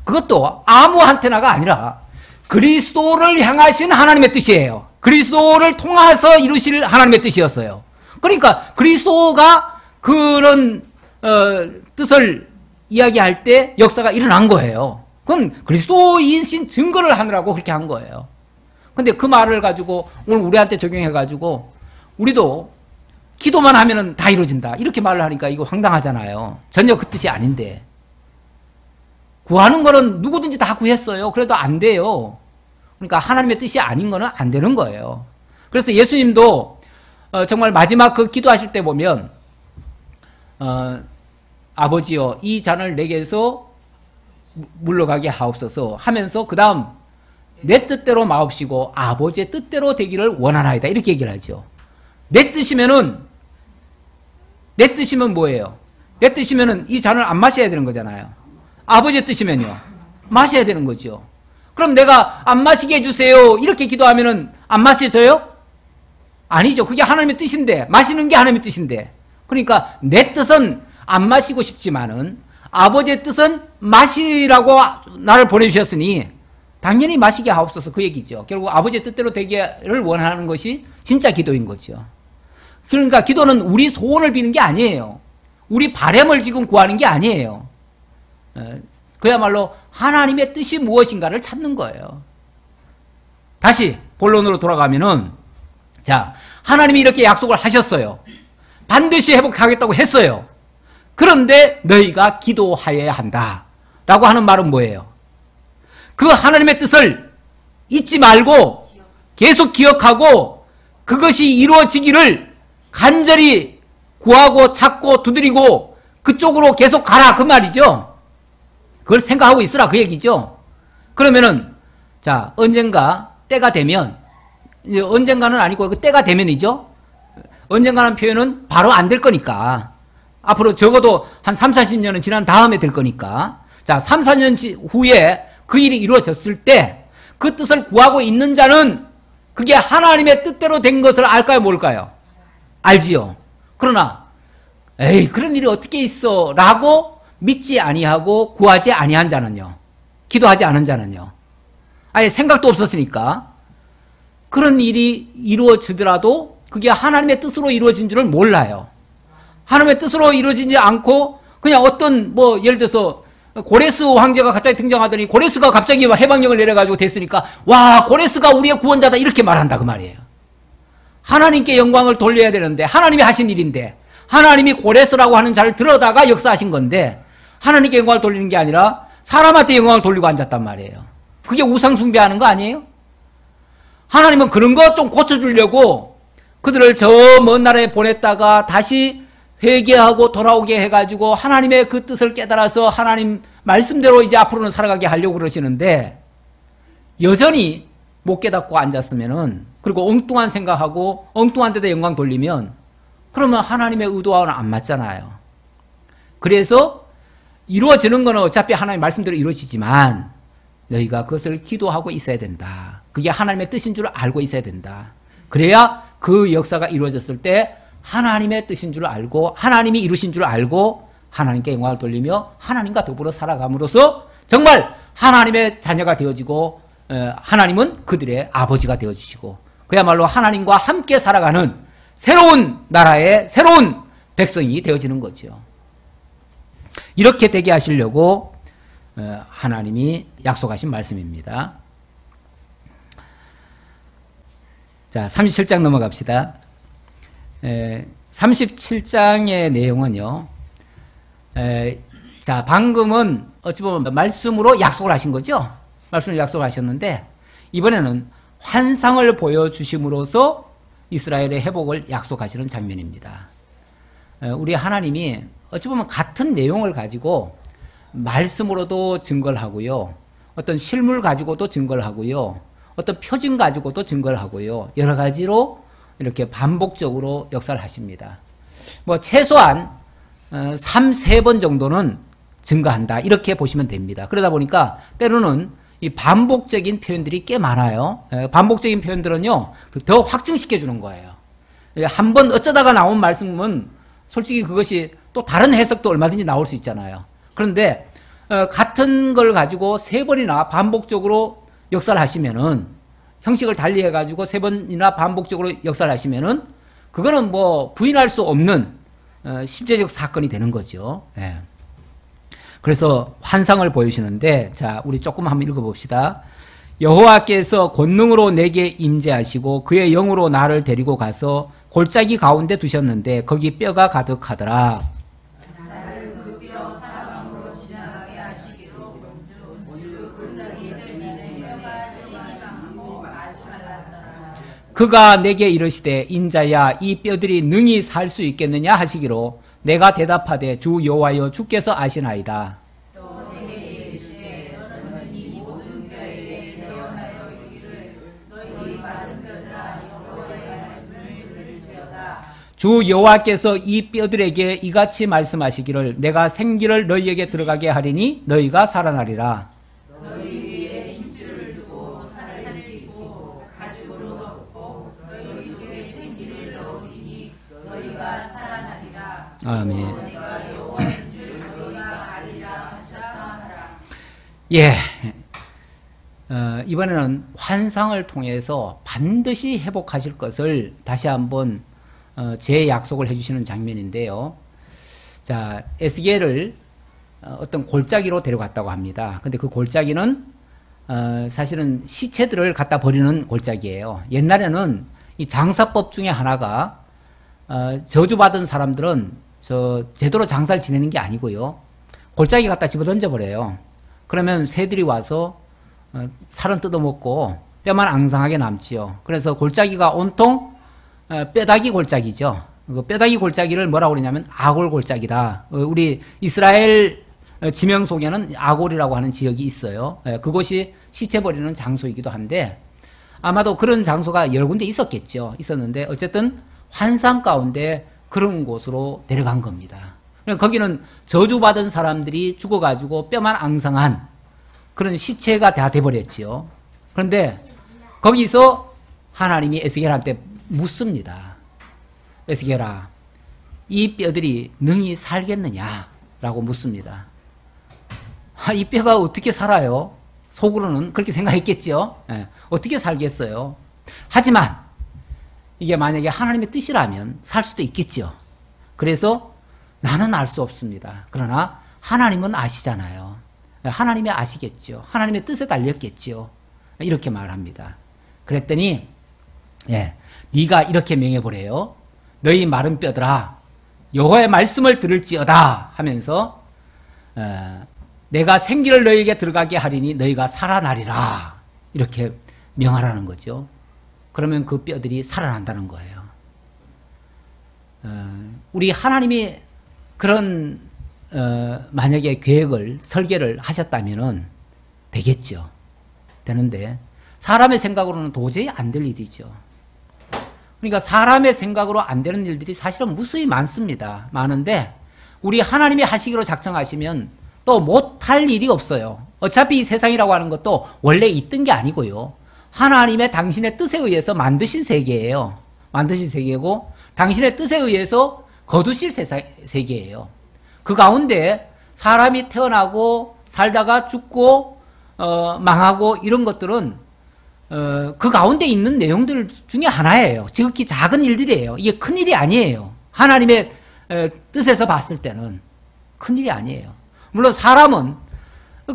S1: 그것도 아무한테나가 아니라 그리스도를 향하신 하나님의 뜻이에요. 그리스도를 통해서 이루실 하나님의 뜻이었어요. 그러니까 그리스도가 그런 뜻을 이야기할 때 역사가 일어난 거예요. 그건 그리스도이신 증거를 하느라고 그렇게 한 거예요. 근데 그 말을 가지고 오늘 우리한테 적용해가지고 우리도 기도만 하면은 다 이루어진다 이렇게 말을 하니까 이거 황당하잖아요. 전혀 그 뜻이 아닌데. 구하는 거는 누구든지 다 구했어요. 그래도 안 돼요. 그러니까 하나님의 뜻이 아닌 거는 안 되는 거예요. 그래서 예수님도 정말 마지막 그 기도하실 때 보면 아버지여 이 잔을 내게서 물러가게 하옵소서 하면서 그 다음 내 뜻대로 마옵시고 아버지의 뜻대로 되기를 원하나이다 이렇게 얘기를 하죠. 내 뜻이면 뭐예요? 내 뜻이면은 이 잔을 안 마셔야 되는 거잖아요. 아버지의 뜻이면요 마셔야 되는 거죠. 그럼 내가 안 마시게 해주세요 이렇게 기도하면은 안 마셔져요? 아니죠. 그게 하나님의 뜻인데 마시는 게 하나님의 뜻인데 그러니까 내 뜻은 안 마시고 싶지만은 아버지의 뜻은 마시라고 나를 보내주셨으니 당연히 마시게 하옵소서 그 얘기죠. 결국 아버지의 뜻대로 되기를 원하는 것이 진짜 기도인 거죠. 그러니까 기도는 우리 소원을 비는 게 아니에요. 우리 바램을 지금 구하는 게 아니에요. 그야말로 하나님의 뜻이 무엇인가를 찾는 거예요. 다시 본론으로 돌아가면은 자 하나님이 이렇게 약속을 하셨어요. 반드시 회복하겠다고 했어요. 그런데 너희가 기도하여야 한다 라고 하는 말은 뭐예요? 그 하나님의 뜻을 잊지 말고 계속 기억하고 그것이 이루어지기를 간절히 구하고 찾고 두드리고 그쪽으로 계속 가라 그 말이죠. 그걸 생각하고 있으라 그 얘기죠. 그러면은 자 언젠가 때가 되면 언젠가는 아니고 그 때가 되면이죠. 언젠가라는 표현은 바로 안 될 거니까 앞으로 적어도 한 3, 40년은 지난 다음에 될 거니까 자 3, 4년 후에 그 일이 이루어졌을 때 그 뜻을 구하고 있는 자는 그게 하나님의 뜻대로 된 것을 알까요 모를까요? 알지요. 그러나 에이 그런 일이 어떻게 있어 라고 믿지 아니하고 구하지 아니한 자는요. 기도하지 않은 자는요. 아예 생각도 없었으니까 그런 일이 이루어지더라도 그게 하나님의 뜻으로 이루어진 줄을 몰라요. 하나님의 뜻으로 이루어지지 않고 그냥 어떤 뭐 예를 들어서 고레스 황제가 갑자기 등장하더니 고레스가 갑자기 해방령을 내려가지고 됐으니까 와 고레스가 우리의 구원자다 이렇게 말한다 그 말이에요. 하나님께 영광을 돌려야 되는데 하나님이 하신 일인데 하나님이 고레스라고 하는 자를 들어다가 역사하신 건데 하나님께 영광을 돌리는 게 아니라 사람한테 영광을 돌리고 앉았단 말이에요. 그게 우상 숭배하는 거 아니에요? 하나님은 그런 거 좀 고쳐주려고 그들을 저 먼 나라에 보냈다가 다시 회개하고 돌아오게 해가지고 하나님의 그 뜻을 깨달아서 하나님 말씀대로 이제 앞으로는 살아가게 하려고 그러시는데 여전히 못 깨닫고 앉았으면은 그리고 엉뚱한 생각하고 엉뚱한 데다 영광 돌리면 그러면 하나님의 의도와는 안 맞잖아요. 그래서 이루어지는 거는 어차피 하나님의 말씀대로 이루어지지만 너희가 그것을 기도하고 있어야 된다. 그게 하나님의 뜻인 줄 알고 있어야 된다. 그래야 그 역사가 이루어졌을 때 하나님의 뜻인 줄 알고 하나님이 이루신 줄 알고 하나님께 영광을 돌리며 하나님과 더불어 살아감으로써 정말 하나님의 자녀가 되어지고 하나님은 그들의 아버지가 되어주시고 그야말로 하나님과 함께 살아가는 새로운 나라의 새로운 백성이 되어지는 거죠. 이렇게 되게 하시려고 하나님이 약속하신 말씀입니다. 자, 37장 넘어갑시다. 37장의 내용은요. 자, 방금은 어찌 보면 말씀으로 약속을 하신 거죠. 말씀으로 약속을 하셨는데 이번에는 환상을 보여주심으로써 이스라엘의 회복을 약속하시는 장면입니다. 우리 하나님이 어찌 보면 같은 내용을 가지고 말씀으로도 증거를 하고요. 어떤 실물 가지고도 증거를 하고요. 어떤 표징 가지고도 증거를 하고요. 여러 가지로 이렇게 반복적으로 역사를 하십니다. 뭐 최소한 3-4번 정도는 증가한다 이렇게 보시면 됩니다. 그러다 보니까 때로는 이 반복적인 표현들이 꽤 많아요. 반복적인 표현들은요 더 확증시켜 주는 거예요. 한 번 어쩌다가 나온 말씀은 솔직히 그것이 또 다른 해석도 얼마든지 나올 수 있잖아요. 그런데 같은 걸 가지고 3번이나 반복적으로 역사를 하시면은 형식을 달리 해가지고 3번이나 반복적으로 역사를 하시면은 그거는 뭐 부인할 수 없는 실제적 사건이 되는 거죠. 예. 그래서 환상을 보여주시는데 자 우리 조금 한번 읽어봅시다. 여호와께서 권능으로 내게 임재하시고 그의 영으로 나를 데리고 가서 골짜기 가운데 두셨는데 거기 뼈가 가득하더라.
S2: 나를 그 뼈 사방으로 지나가게 하시기로 그 골짜기에 내 뼈가 시기하고 아주 말랐더라.
S1: 그가 내게 이르시되 인자야 이 뼈들이 능히 살 수 있겠느냐 하시기로 내가 대답하되 주 여호와여 주께서 아시나이다.
S2: 또 내게 이르시되 너는 이 모든 뼈에게 대언하여 이르기를 너희 마른 뼈들아 여호와의 말씀을 들을지어다.
S1: 주 여호와께서 이 뼈들에게 이같이 말씀하시기를 내가 생기를 너희에게 들어가게 하리니 너희가 살아나리라.
S2: 너희 위에 힘줄을 두고 살을 띠고 가죽으로 덮고 너희 속에 생기를 넣으리니 너희가 살아나리라.
S1: 아멘.
S2: 너희가 여호와인 줄 너희가 알리라 하라.
S1: 예. 이번에는 환상을 통해서 반드시 회복하실 것을 다시 한번 제 약속을 해주시는 장면인데요. 자, 에스겔을 어떤 골짜기로 데려갔다고 합니다. 근데 그 골짜기는 사실은 시체들을 갖다 버리는 골짜기예요. 옛날에는 이 장사법 중에 하나가 저주받은 사람들은 제대로 장사를 지내는 게 아니고요. 골짜기 갖다 집어 던져버려요. 그러면 새들이 와서 살은 뜯어먹고 뼈만 앙상하게 남지요. 그래서 골짜기가 온통 뼈다귀 골짜기죠. 그 뼈다귀 골짜기를 뭐라고 그러냐면 아골 골짜기다. 우리 이스라엘 지명 속에는 아골이라고 하는 지역이 있어요. 그곳이 시체 버리는 장소이기도 한데 아마도 그런 장소가 여러 군데 있었는데 어쨌든 환상 가운데 그런 곳으로 데려간 겁니다. 거기는 저주받은 사람들이 죽어가지고 뼈만 앙상한 그런 시체가 다 돼버렸지요. 그런데 거기서 하나님이 에스겔한테 묻습니다. 에스겔아, 이 뼈들이 능히 살겠느냐라고 묻습니다. 이 뼈가 어떻게 살아요? 속으로는 그렇게 생각했겠죠. 어떻게 살겠어요? 하지만 이게 만약에 하나님의 뜻이라면 살 수도 있겠죠. 그래서 나는 알 수 없습니다. 그러나 하나님은 아시잖아요. 하나님이 아시겠죠. 하나님의 뜻에 달렸겠죠. 이렇게 말합니다. 그랬더니 네가 이렇게 명해보래요. 너희 마른 뼈들아 여호와의 말씀을 들을지어다 하면서 내가 생기를 너희에게 들어가게 하리니 너희가 살아나리라 이렇게 명하라는 거죠. 그러면 그 뼈들이 살아난다는 거예요. 우리 하나님이 그런 만약에 계획을 설계를 하셨다면은 되겠죠. 되는데 사람의 생각으로는 도저히 안 될 일이죠. 그러니까 사람의 생각으로 안 되는 일들이 사실은 무수히 많습니다. 많은데 우리 하나님이 하시기로 작정하시면 또 못할 일이 없어요. 어차피 이 세상이라고 하는 것도 원래 있던 게 아니고요. 하나님의 당신의 뜻에 의해서 만드신 세계예요. 만드신 세계고 당신의 뜻에 의해서 거두실 세계예요. 그 가운데 사람이 태어나고 살다가 죽고 망하고 이런 것들은 그 가운데 있는 내용들 중에 하나예요. 지극히 작은 일들이에요. 이게 큰일이 아니에요. 하나님의 뜻에서 봤을 때는 큰일이 아니에요. 물론 사람은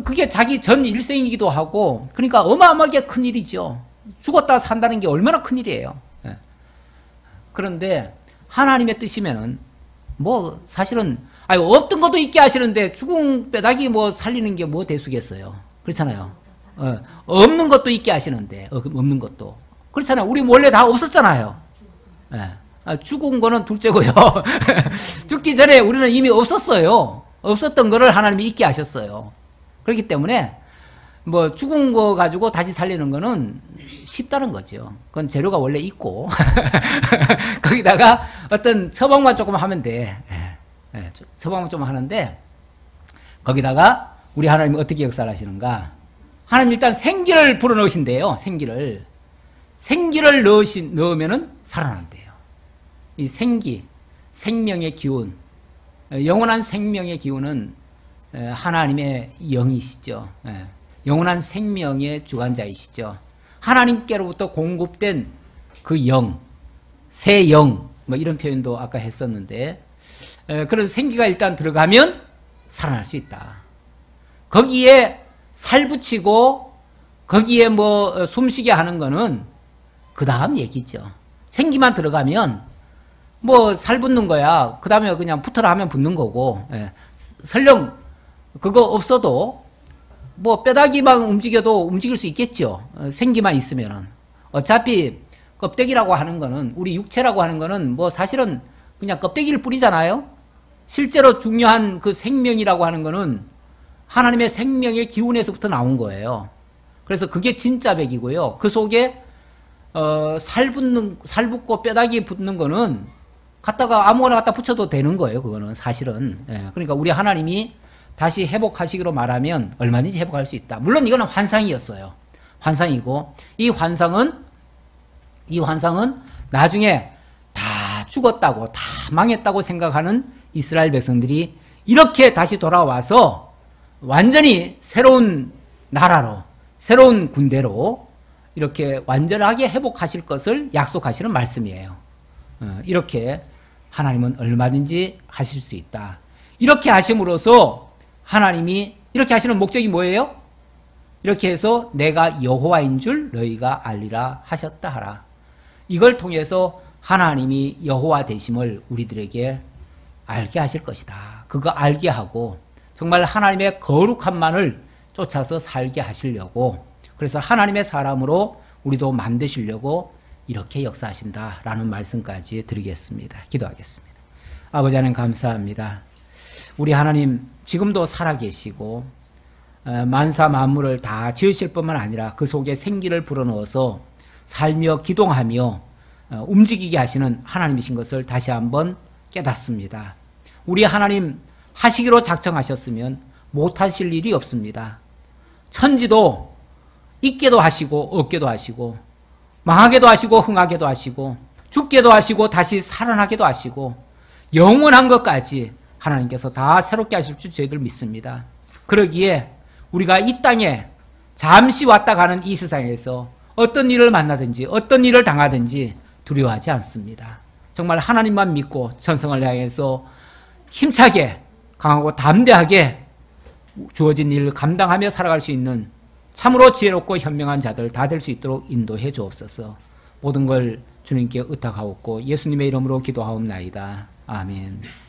S1: 그게 자기 전 일생이기도 하고 그러니까 어마어마하게 큰일이죠. 죽었다 산다는 게 얼마나 큰일이에요. 그런데 하나님의 뜻이면은 뭐 사실은 없던 것도 있게 하시는데 죽은 뼈다귀 뭐 살리는 게 뭐 대수겠어요. 그렇잖아요. 없는 것도 있게 하시는데 없는 것도 그렇잖아요. 우리 원래 다 없었잖아요. 죽은 거는 둘째고요. 죽기 전에 우리는 이미 없었어요. 없었던 거를 하나님이 있게 하셨어요. 그렇기 때문에 뭐 죽은 거 가지고 다시 살리는 거는 쉽다는 거죠. 그건 재료가 원래 있고 거기다가 어떤 처방만 조금 하면 돼. 처방만 좀 하는데 거기다가 우리 하나님이 어떻게 역사를 하시는가? 하나님 일단 생기를 불어넣으신대요. 생기를 넣으면은 살아난대요. 이 생기, 생명의 기운, 영원한 생명의 기운은 하나님의 영이시죠. 영원한 생명의 주관자이시죠. 하나님께로부터 공급된 그 영, 새 영, 뭐 이런 표현도 아까 했었는데, 그런 생기가 일단 들어가면 살아날 수 있다. 거기에 살 붙이고 거기에 뭐 숨쉬게 하는 거는 그 다음 얘기죠. 생기만 들어가면 뭐 살 붙는 거야. 그 다음에 그냥 붙어라 하면 붙는 거고, 설령 그거 없어도 뭐 뼈다귀만 움직여도 움직일 수 있겠죠. 생기만 있으면은. 어차피 껍데기라고 하는 거는, 우리 육체라고 하는 거는 뭐 사실은 그냥 껍데기를 뿌리잖아요. 실제로 중요한 그 생명이라고 하는 거는 하나님의 생명의 기운에서부터 나온 거예요. 그래서 그게 진짜 백이고요. 그 속에 살 붙고 뼈다귀 붙는 거는 갖다가 아무거나 갖다 붙여도 되는 거예요. 그거는 사실은. 그러니까 우리 하나님이 다시 회복하시기로 말하면 얼마든지 회복할 수 있다. 물론 이거는 환상이었어요. 환상이고, 이 환상은 나중에 다 죽었다고, 다 망했다고 생각하는 이스라엘 백성들이 이렇게 다시 돌아와서 완전히 새로운 나라로, 새로운 군대로 이렇게 완전하게 회복하실 것을 약속하시는 말씀이에요. 이렇게 하나님은 얼마든지 하실 수 있다. 이렇게 하심으로써 하나님이 이렇게 하시는 목적이 뭐예요? 이렇게 해서 내가 여호와인 줄 너희가 알리라 하셨다 하라. 이걸 통해서 하나님이 여호와 되심을 우리들에게 알게 하실 것이다. 그거 알게 하고 정말 하나님의 거룩함만을 쫓아서 살게 하시려고, 그래서 하나님의 사람으로 우리도 만드시려고 이렇게 역사하신다라는 말씀까지 드리겠습니다. 기도하겠습니다. 아버지 하나님 감사합니다. 우리 하나님 지금도 살아계시고 만사 만물을 다 지으실 뿐만 아니라 그 속에 생기를 불어넣어서 살며 기동하며 움직이게 하시는 하나님이신 것을 다시 한번 깨닫습니다. 우리 하나님 하시기로 작정하셨으면 못하실 일이 없습니다. 천지도 있게도 하시고 없게도 하시고 망하게도 하시고 흥하게도 하시고 죽게도 하시고 다시 살아나게도 하시고 영원한 것까지 하나님께서 다 새롭게 하실 줄 저희들 믿습니다. 그러기에 우리가 이 땅에 잠시 왔다 가는 이 세상에서 어떤 일을 만나든지 어떤 일을 당하든지 두려워하지 않습니다. 정말 하나님만 믿고 천성을 향해서 힘차게 강하고 담대하게 주어진 일을 감당하며 살아갈 수 있는 참으로 지혜롭고 현명한 자들 다 될 수 있도록 인도해 주옵소서. 모든 걸 주님께 의탁하옵고 예수님의 이름으로 기도하옵나이다. 아멘.